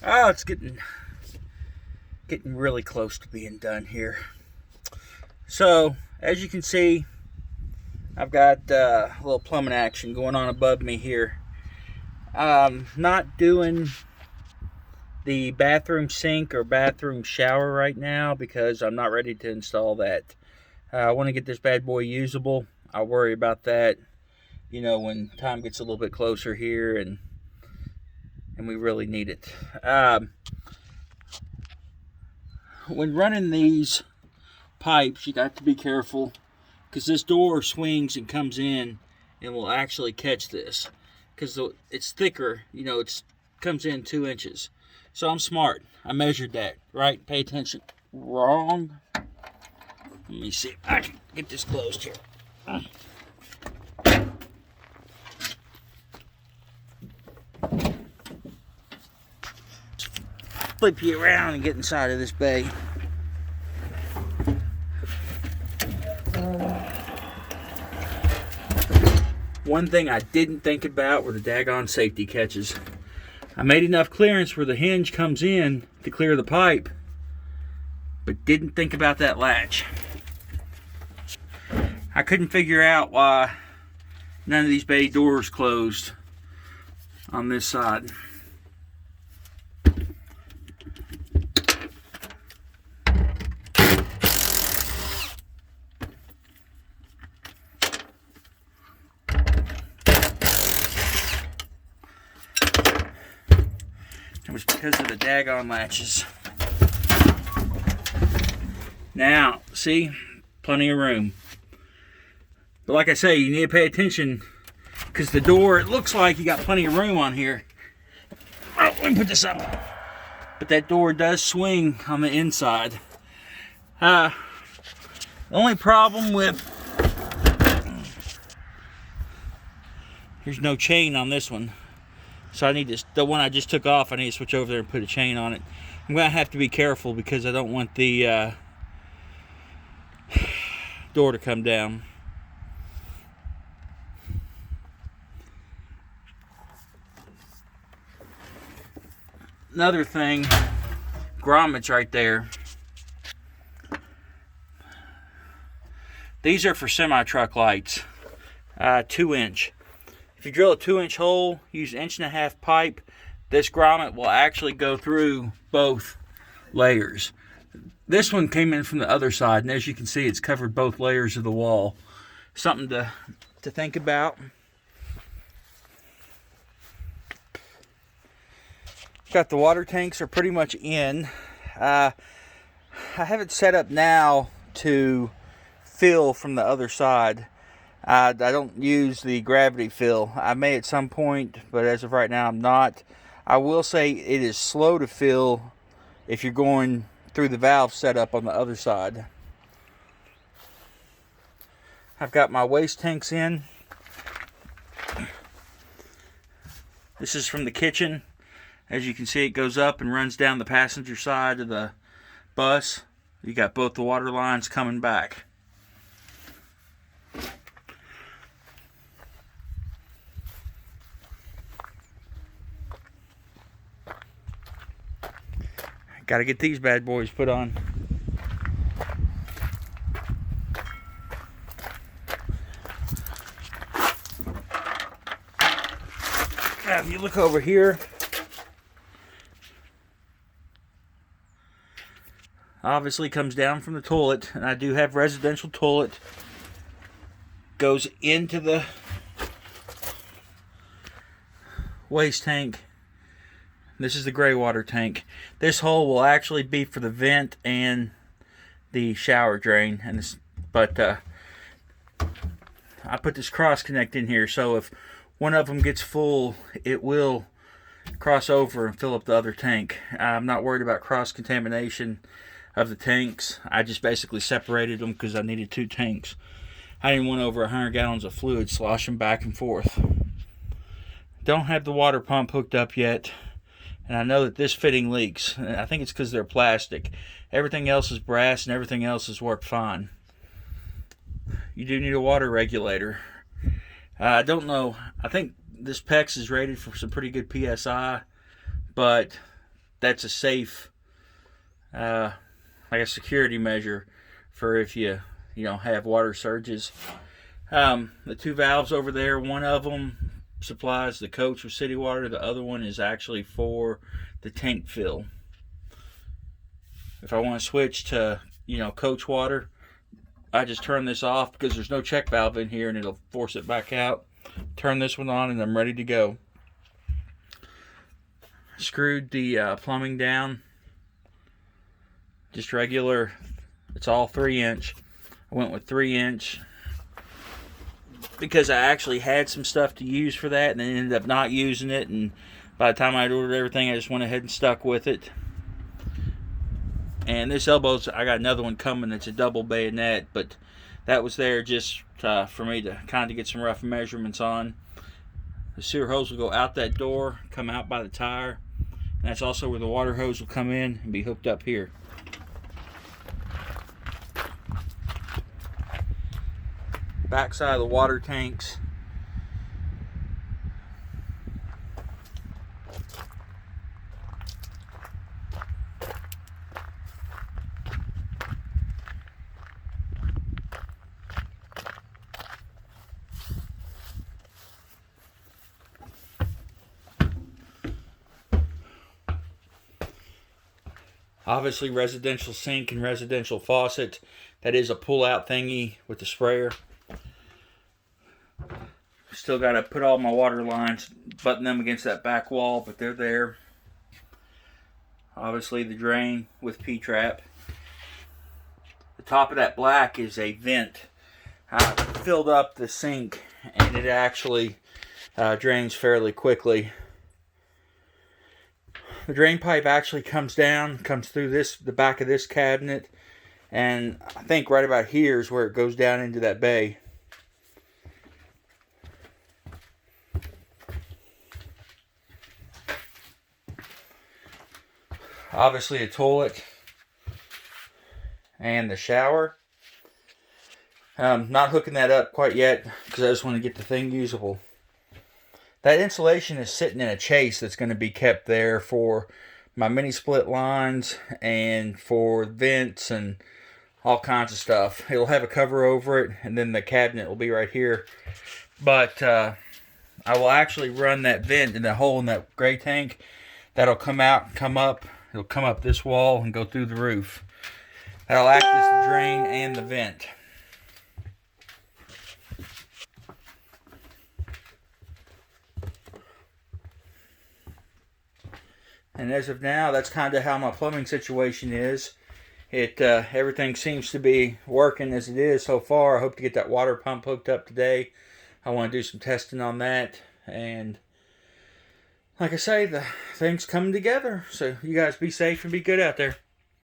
Oh, it's getting really close to being done here. So, as you can see, I've got a little plumbing action going on above me here. Not doing the bathroom sink or bathroom shower right now because I'm not ready to install that. I want to get this bad boy usable. I'll worry about that, you know, when time gets a little bit closer here and we really need it. When running these pipes, you got to be careful because this door swings and comes in and will actually catch this because it's thicker, you know, it comes in 2 inches. So I'm smart. I measured that, right? Pay attention. Wrong. Let me see if I can get this closed here. Flip you around and get inside of this bay. One thing I didn't think about were the daggone safety catches. I made enough clearance where the hinge comes in to clear the pipe, but didn't think about that latch. I couldn't figure out why none of these bay doors closed on this side. It was because of the daggone latches. Now, see, plenty of room. But like I say, you need to pay attention because the door, it looks like you got plenty of room on here. Oh, let me put this up. But that door does swing on the inside. The only problem with, there's no chain on this one. So I need to, the one I just took off, I need to switch over there and put a chain on it. I'm going to have to be careful because I don't want the door to come down. Another thing, grommets right there. These are for semi-truck lights, 2 inch. If you drill a 2 inch hole, use 1.5 inch pipe, this grommet will actually go through both layers. This one came in from the other side, and as you can see, it's covered both layers of the wall. Something to think about. Got the water tanks are pretty much in. I have it set up now to fill from the other side. I don't use the gravity fill. I may at some point, but as of right now, I'm not. I will say it is slow to fill if you're going through the valve setup on the other side. I've got my waste tanks in. This is from the kitchen. As you can see, it goes up and runs down the passenger side of the bus. You got both the water lines coming back. Got to get these bad boys put on. Now, if you look over here, obviously comes down from the toilet, and I do have residential toilet. Goes into the waste tank. This is the gray water tank. This hole will actually be for the vent and the shower drain. But I put this cross connect in here, so if one of them gets full, it will cross over and fill up the other tank. I'm not worried about cross contamination of the tanks. I just basically separated them because I needed 2 tanks. I didn't want over 100 gallons of fluid sloshing back and forth. Don't have the water pump hooked up yet. And I know that this fitting leaks. I think it's because they're plastic. Everything else is brass and everything else has worked fine. You do need a water regulator. I don't know. I think this PEX is rated for some pretty good PSI. But that's a safe, like a security measure for if you have water surges. The two valves over there, one of them supplies the coach with city water. The other one is actually for the tank fill. If I want to switch to coach water, I just turn this off because there's no check valve in here and it'll force it back out. Turn this one on and I'm ready to go. Screwed the plumbing down, just regular. It's all 3-inch. I went with 3-inch because I actually had some stuff to use for that and then ended up not using it, and by the time I ordered everything I just went ahead and stuck with it. And this elbow's, I got another one coming that's a double bayonet, but that was there just for me to kind of get some rough measurements on. The sewer hose will go out that door, come out by the tire, and that's also where the water hose will come in and be hooked up here. Back side of the water tanks. Obviously residential sink and residential faucet. That is a pull-out thingy with the sprayer. Still got to put all my water lines, button them against that back wall, but they're there. Obviously the drain with P-trap. The top of that black is a vent. I filled up the sink and it actually drains fairly quickly. The drain pipe actually comes down, comes through the back of this cabinet, and I think right about here is where it goes down into that bay. Obviously a toilet and the shower. Not hooking that up quite yet because I just want to get the thing usable. That insulation is sitting in a chase that's going to be kept there for my mini split lines and for vents and all kinds of stuff. It'll have a cover over it, and then the cabinet will be right here. But I will actually run that vent in the hole in that gray tank. That'll come out and come up. It'll come up this wall and go through the roof. That'll act as the drain and the vent. And as of now, that's kind of how my plumbing situation is. Everything seems to be working as it is so far. I hope to get that water pump hooked up today. I want to do some testing on that. And like I say, the thing's coming together. So you guys be safe and be good out there.